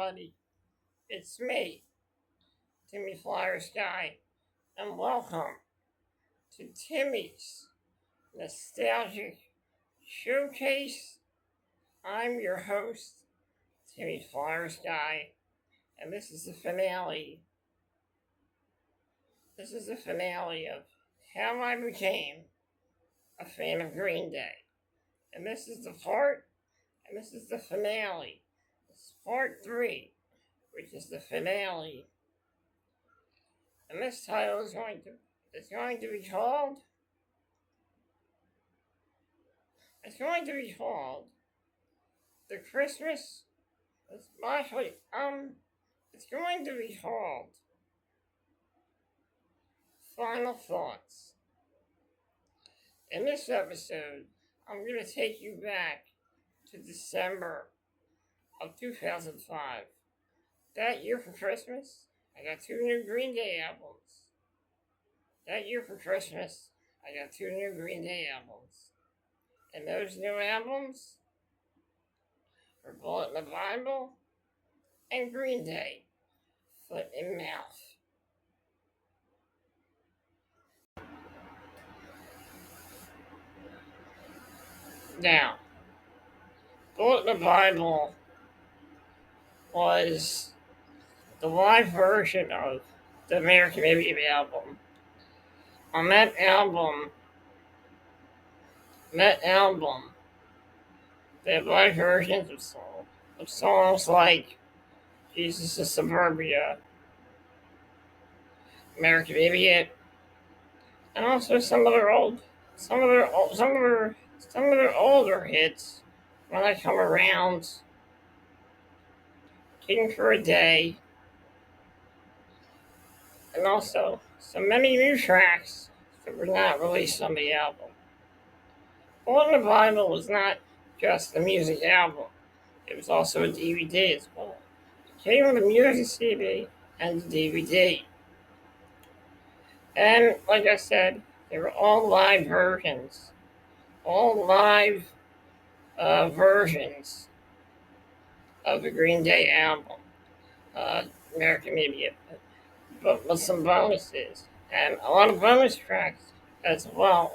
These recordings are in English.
everybody. It's me, Timmy Flyers Guy, and welcome to Timmy's Nostalgic Showcase. I'm your host, Timmy Flyers Guy, and this is the finale. This is the finale of how I became a fan of Green Day. And this is the finale. It's part 3, which is the finale. And this title is going to be called The Christmas. It's going to be called Final Thoughts. In this episode, I'm going to take you back to December of 2005. That year for Christmas, I got 2 new Green Day albums. And those new albums were Bullet in the Bible and Green Day, Foot and Mouth. Now, Bullet in the Bible was the live version of the American Idiot album. On that album, they had live versions of songs like Jesus of Suburbia, American Idiot, and also some of their older hits. When I Come Around, King for a Day, and also so many new tracks that were not released on the album. Bullet in the Bible was not just a music album, it was also a DVD as well. It came with a music CD and a DVD. And like I said, they were all live versions. Versions of the Green Day album, American Idiot, but with some bonuses and a lot of bonus tracks as well.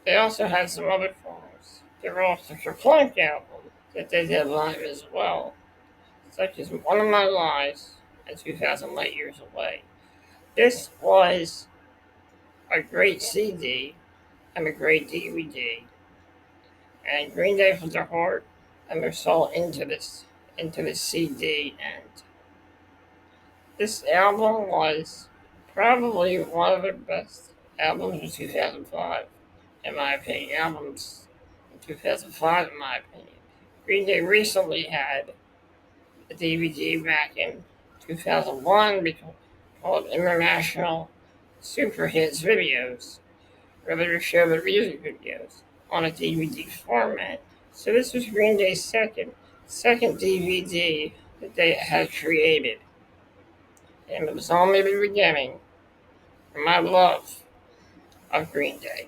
They also had some other songs. They were also a Plank album that they did live as well, such as One of My Lies and 2,000 Light Years Away. This was a great CD and a great DVD. And Green Day put their heart and their soul into this CD, and this album was probably one of their best albums of 2005, in my opinion. Albums in 2005, in my opinion. Green Day recently had a DVD back in 2001 called International Super Hits Videos, where they would show their music videos on a DVD format. So this was Green Day's second DVD that they had created. And it was only the beginning of my love of Green Day.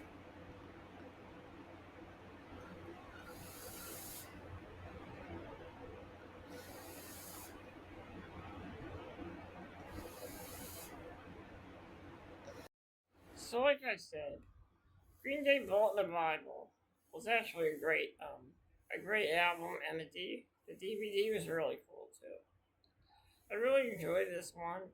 So like I said, Green Day Bullet in the Bible was actually a great album, and the DVD was really cool too. I really enjoyed this one.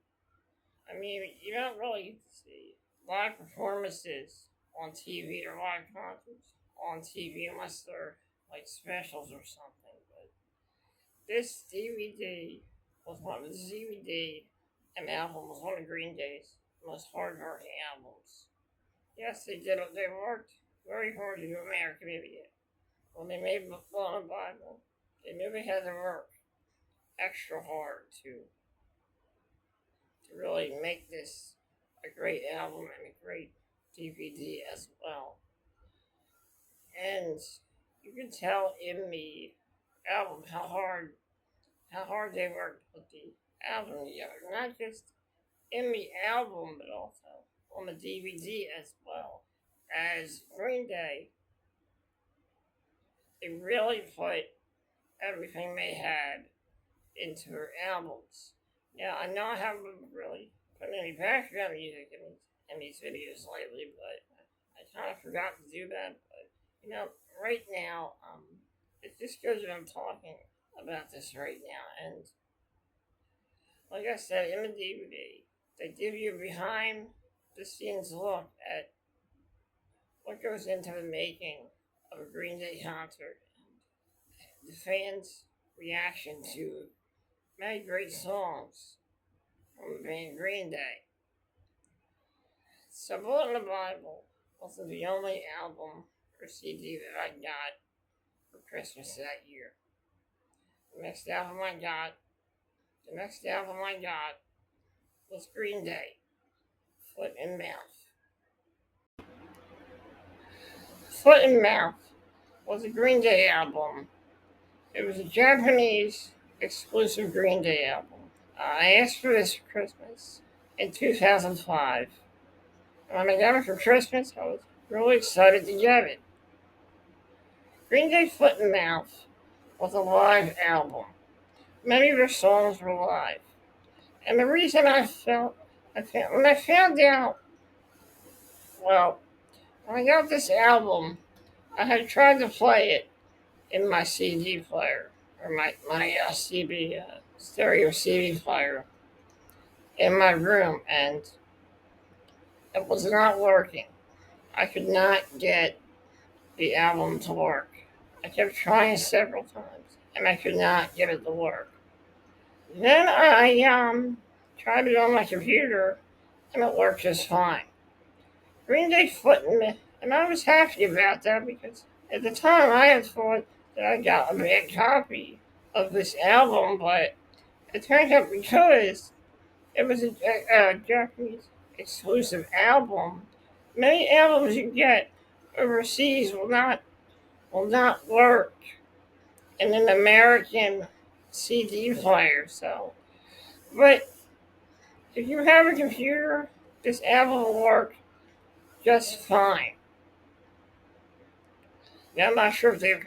I mean, you don't really see live performances on TV or live concerts on TV unless they're like specials or something. But this DVD and album was one of Green Day's most hard-working albums. Yes, they did. They worked very hard to do American Idiot. When they made Bullet in the Bible, they knew they had to work extra hard to really make this a great album and a great DVD as well. And you can tell in the album how hard they worked to put the album together. Not just in the album, but also on the DVD as well. As Green Day, they really put everything they had into their albums. Now, I know I haven't really put any background music in these videos lately, but I kind of forgot to do that. But, right now, it just goes I'm talking about this right now. And like I said, in the DVD, they give you a behind the scenes look at what goes into the making of a Green Day concert. The fans' reaction to many great songs from the band Green Day. So, Bullet in the Bible wasn't the only album or CD that I got for Christmas that year. The next album I got, the next album I got was Green Day, Foot and Mouth. Foot and Mouth was a Green Day album. It was a Japanese exclusive Green Day album. I asked for this for Christmas in 2005. And when I got it for Christmas, I was really excited to get it. Green Day Foot and Mouth was a live album. Many of their songs were live. And the reason when I found out, well, when I got this album, I had tried to play it in my CD player, or my stereo CD player in my room, and it was not working. I could not get the album to work. I kept trying several times, and I could not get it to work. Then I tried it on my computer, and it worked just fine. Green Day Foot me, and I was happy about that because at the time I had thought that I got a bad copy of this album, but it turned out because it was a Japanese exclusive album. Many albums you get overseas will not work in an American CD player. So, but if you have a computer, this album will work just fine. Now, I'm not sure if they have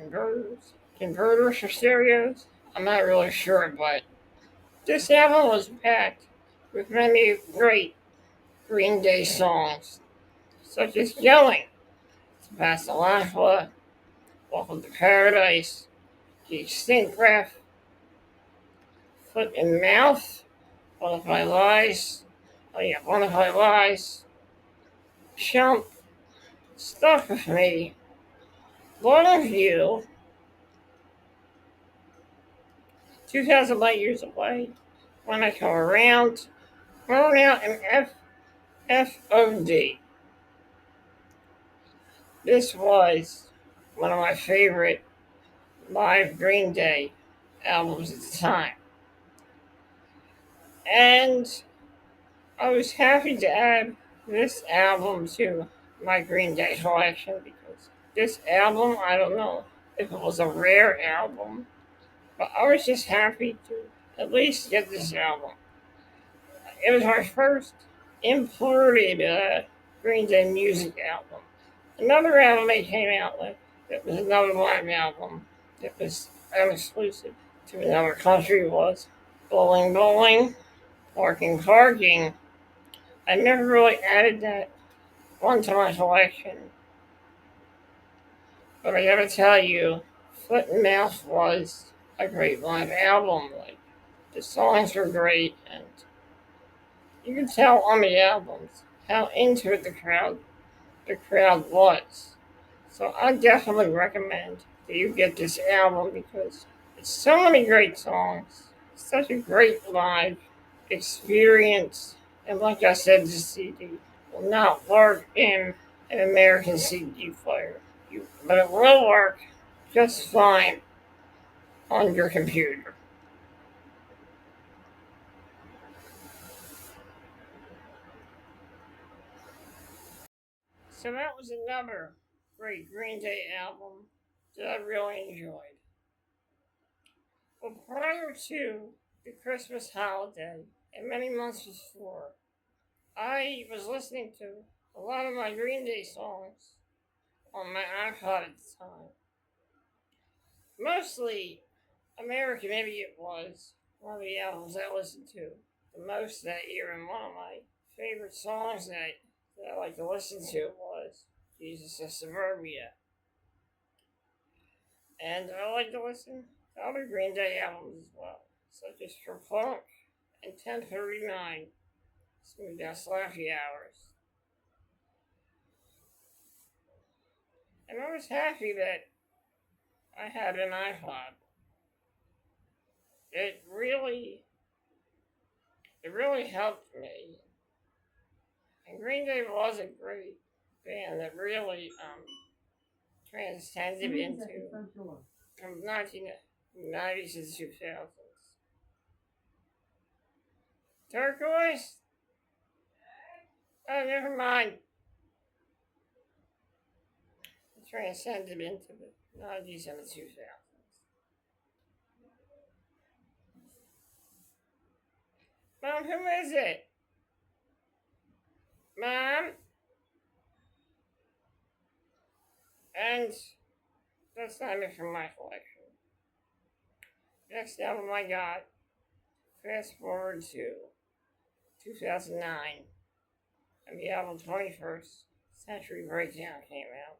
converters for stereos. I'm not really sure, but this album was packed with many great Green Day songs, such as Yelling, Passalafla, Welcome to Paradise, The Extinct Breath, Foot and Mouth, One of My Lies, One of My Lies, Chump, Stuck With Me, Lord of You, 2,000 Light Years Away, When I Come Around, Burnout, and FOD. This was one of my favorite live Green Day albums at the time. And I was happy to add this album to my Green Day collection because this album, I don't know if it was a rare album, but I was just happy to at least get this album. It was my first imported Green Day music album. Another album they came out with, it was another live album. It was exclusive to another country, was Bowling Bowling, Parking Parking. I never really added that one to my collection. But I gotta tell you, Foot and Mouth was a great live album. Like, the songs were great, and you can tell on the albums how into it the crowd was. So I definitely recommend that you get this album because it's so many great songs, such a great live experience, and like I said, the CD will not work in an American CD player, but it will work just fine on your computer. So that was another great Green Day album that I really enjoyed. Well, prior to the Christmas holiday, and many months before, I was listening to a lot of my Green Day songs on my iPod at the time. Mostly America, maybe it was one of the albums I listened to the most that year, and one of my favorite songs that I like to listen to was Jesus of Suburbia. And I like to listen to other Green Day albums as well, such as For Punk and 1039, Smooth Down Slappy Hours. And I was happy that I had an iPod. It really, it really helped me. And Green Day was a great band that really transcended into from 1990s to 2000s. Turquoise? Oh, never mind. It transcended into the 90s and the 2000s. Mom, who is it? Mom? And that's not it from my collection. Next album I got, fast forward to 2009, and the album 21st Century Breakdown came out.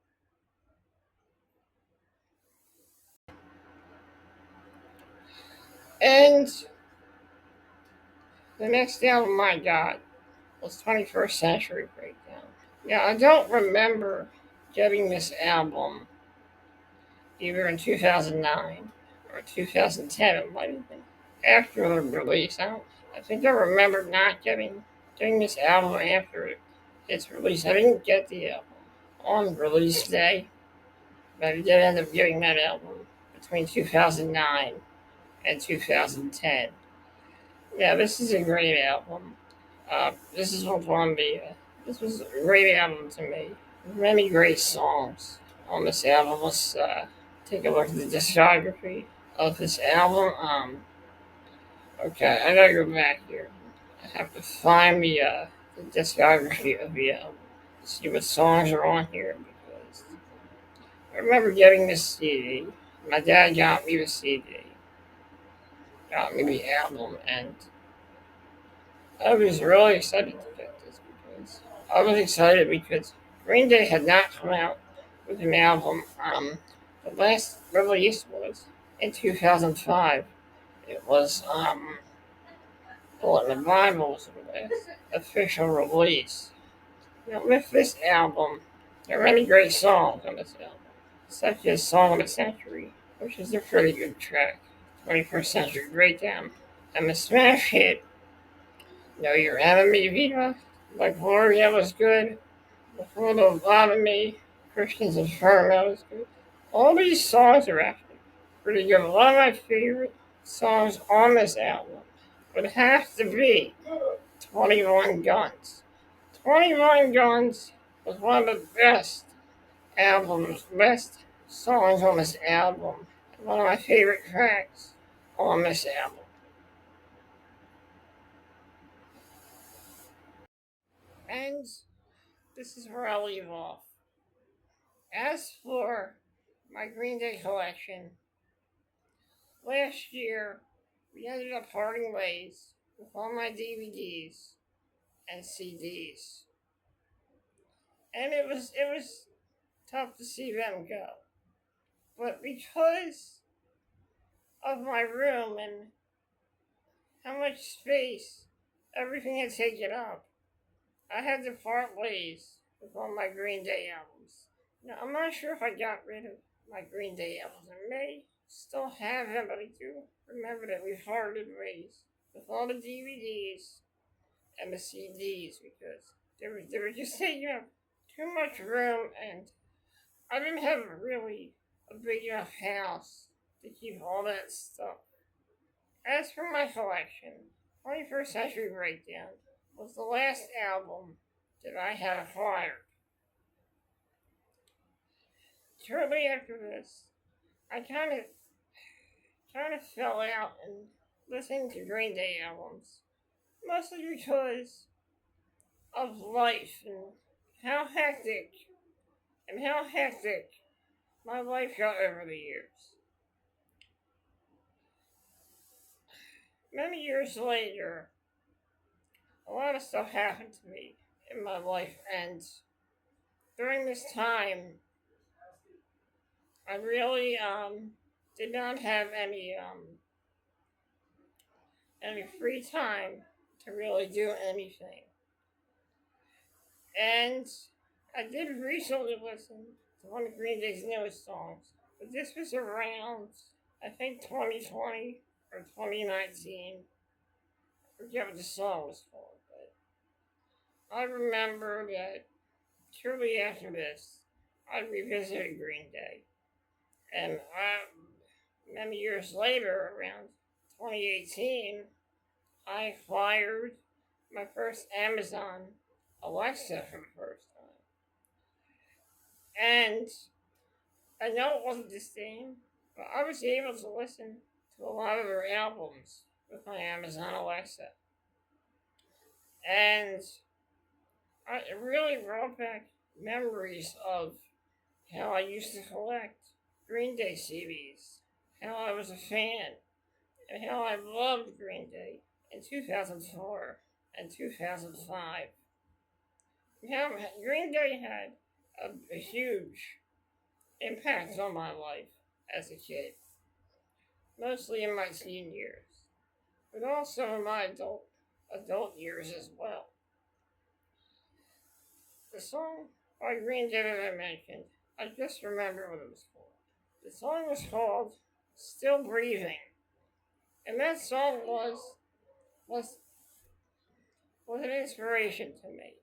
And the next album I got was 21st Century Breakdown. Now, I don't remember getting this album either in 2009 or 2010. It might have been after the release. I think I remember not getting this album after its release. I didn't get the album on release day, but I did end up getting that album between 2009 and 2010. Yeah, this is a great album. This is from Columbia. This was a great album to me. Many great songs on this album. Let's take a look at the discography of this album. Okay, I gotta go back here. I have to find the discography of the album. See what songs are on here because I remember getting this CD. My dad got me the CD, got me the album, and I was really excited to get this because I was excited because Green Day had not come out with an album. The last release was in 2005. It was well, the Bible was the last official release. Now, with this album, there are many great songs on this album, such as "Song of the Century," which is a pretty good track. 21st Century Breakdown, and the smash hit "Know Your Enemy," Viva, like Gloria was good. Before the Bottom Me, Christians Inferno was good. All these songs are actually pretty good. A lot of my favorite songs on this album would have to be 21 Guns. 21 Guns was one of the best songs on this album. One of my favorite tracks on this album. And this is where I'll leave off. As for my Green Day collection, last year we ended up parting ways with all my DVDs and CDs. And it was tough to see them go. But because of my room and how much space everything had taken up, I had to part ways with all my Green Day albums. Now, I'm not sure if I got rid of my Green Day albums. I may still have them, but I do remember that we parted ways with all the DVDs and the CDs because they were just taking up too much room, and I didn't have really a big enough house to keep all that stuff. As for my collection, 21st Century Breakdown was the last album that I had acquired. Shortly after this, I kind of fell out and listening to Green Day albums, mostly because of life and how hectic how hectic my life got over the years. Many years later, a lot of stuff happened to me in my life, and during this time, I really did not have any free time to really do anything. And I did recently listen to one of Green Day's newest songs, but this was around, I think, 2020 or 2019. I forget what the song was called, but I remember that shortly after this, I revisited Green Day. And many years later, around 2018, I acquired my first Amazon Alexa for the first time. And I know it wasn't the same, but I was able to listen to a lot of their albums with my Amazon Alexa. And it really brought back memories of how I used to collect Green Day CDs, how I was a fan, and how I loved Green Day in 2004 and 2005. How Green Day had a huge impact on my life as a kid, mostly in my teen years, but also in my adult years as well. The song by Green Day that I mentioned, I just remember what it was called. The song was called "Still Breathing," and that song was was an inspiration to me.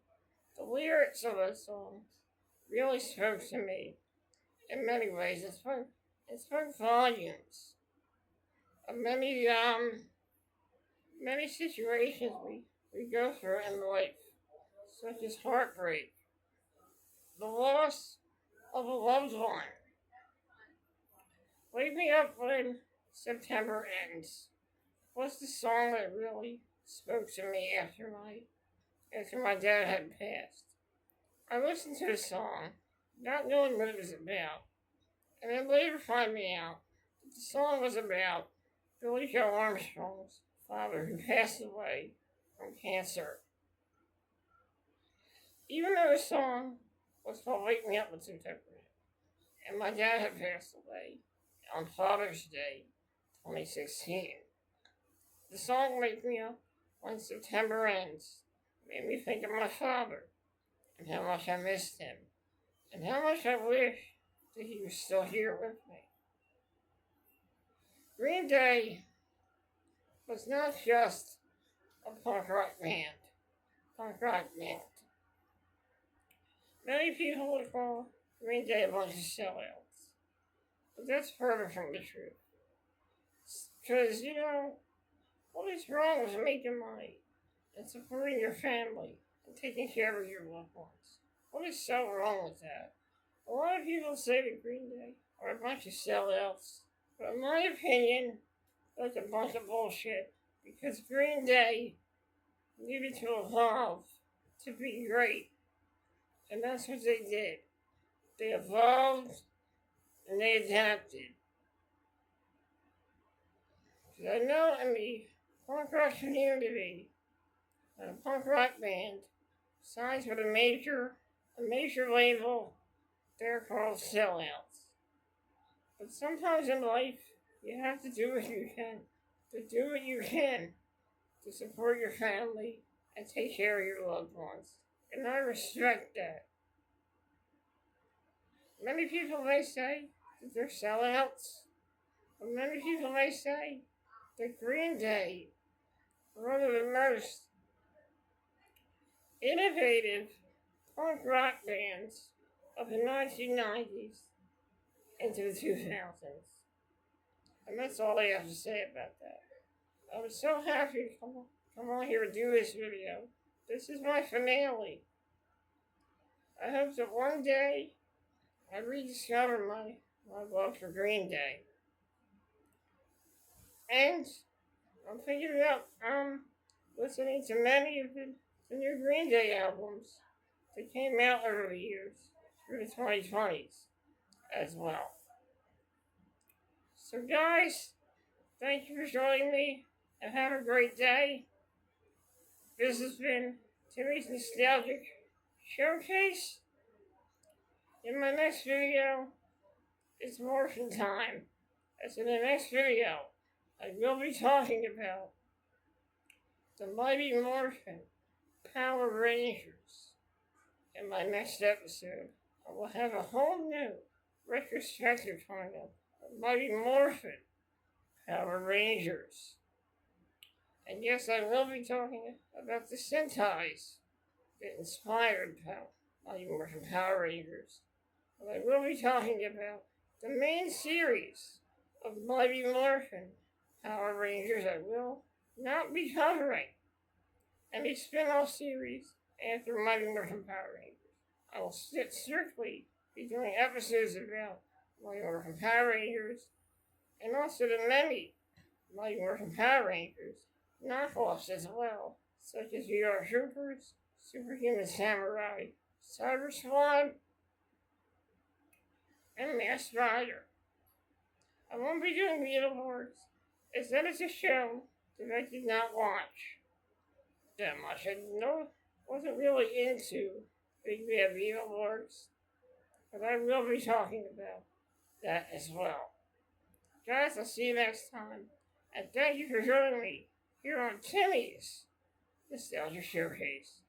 The lyrics of that song really spoke to me in many ways. It spoke volumes of many situations we go through in life, such as heartbreak, the loss of a loved one. Wake Me Up When September Ends was the song that really spoke to me after my dad had passed. I listened to the song, not knowing what it was about, and then later finding out that the song was about Billy Joe Armstrong's father who passed away from cancer. Even though the song was called Wake Me Up When September Ends, and my dad had passed away on Father's Day 2016, the song Wake Me Up When September Ends made me think of my father and how much I missed him and how much I wish that he was still here with me. Green Day was not just a punk rock band. Many people would call Green Day a bunch of sellouts, but that's further from the truth. Because, what is wrong with making money and supporting your family and taking care of your loved ones? What is so wrong with that? A lot of people say that Green Day are a bunch of sellouts, but in my opinion, that's a bunch of bullshit because Green Day needed to evolve to be great, and that's what they did. They evolved and they adapted. Because I know in the punk rock community, when a punk rock band signs with a major label, they're called sellouts. But sometimes in life, you have to do what you can. To do what you can to support your family and take care of your loved ones. And I respect that. Many people may say that they're sellouts, but many people may say that Green Day are one of the most innovative punk rock bands of the 1990s into the 2000s. And that's all I have to say about that. I was so happy to come on here and do this video. This is my finale. I hope that one day I rediscover my love for Green Day. And I'm thinking about listening to many of the new Green Day albums that came out over the years through the 2020s as well. So guys, thank you for joining me and have a great day. This has been Timmy's Nostalgic Showcase. In my next video, it's morphin time. As in the next video, I will be talking about the Mighty Morphin Power Rangers. In my next episode, I will have a whole new retrospective coming up of Mighty Morphin Power Rangers. And yes, I will be talking about the Sentais that inspired Mighty Morphin Power Rangers. And I will be talking about the main series of Mighty Morphin Power Rangers. I will not be covering any spin-off series after Mighty Morphin Power Rangers. I will strictly be doing episodes about Mighty Morphin Power Rangers and also the many Mighty Morphin Power Rangers knockoffs as well, such as VR Troopers, Superhuman Samurai, Cyber Squad, and Masked Rider. I won't be doing Beetleborgs, as that is a show that I did not watch that much. Wasn't really into Big Bad Beetleborgs, but I will be talking about that as well. Guys, I'll see you next time, and thank you for joining me here on Timmy's Nostalgia Showcase.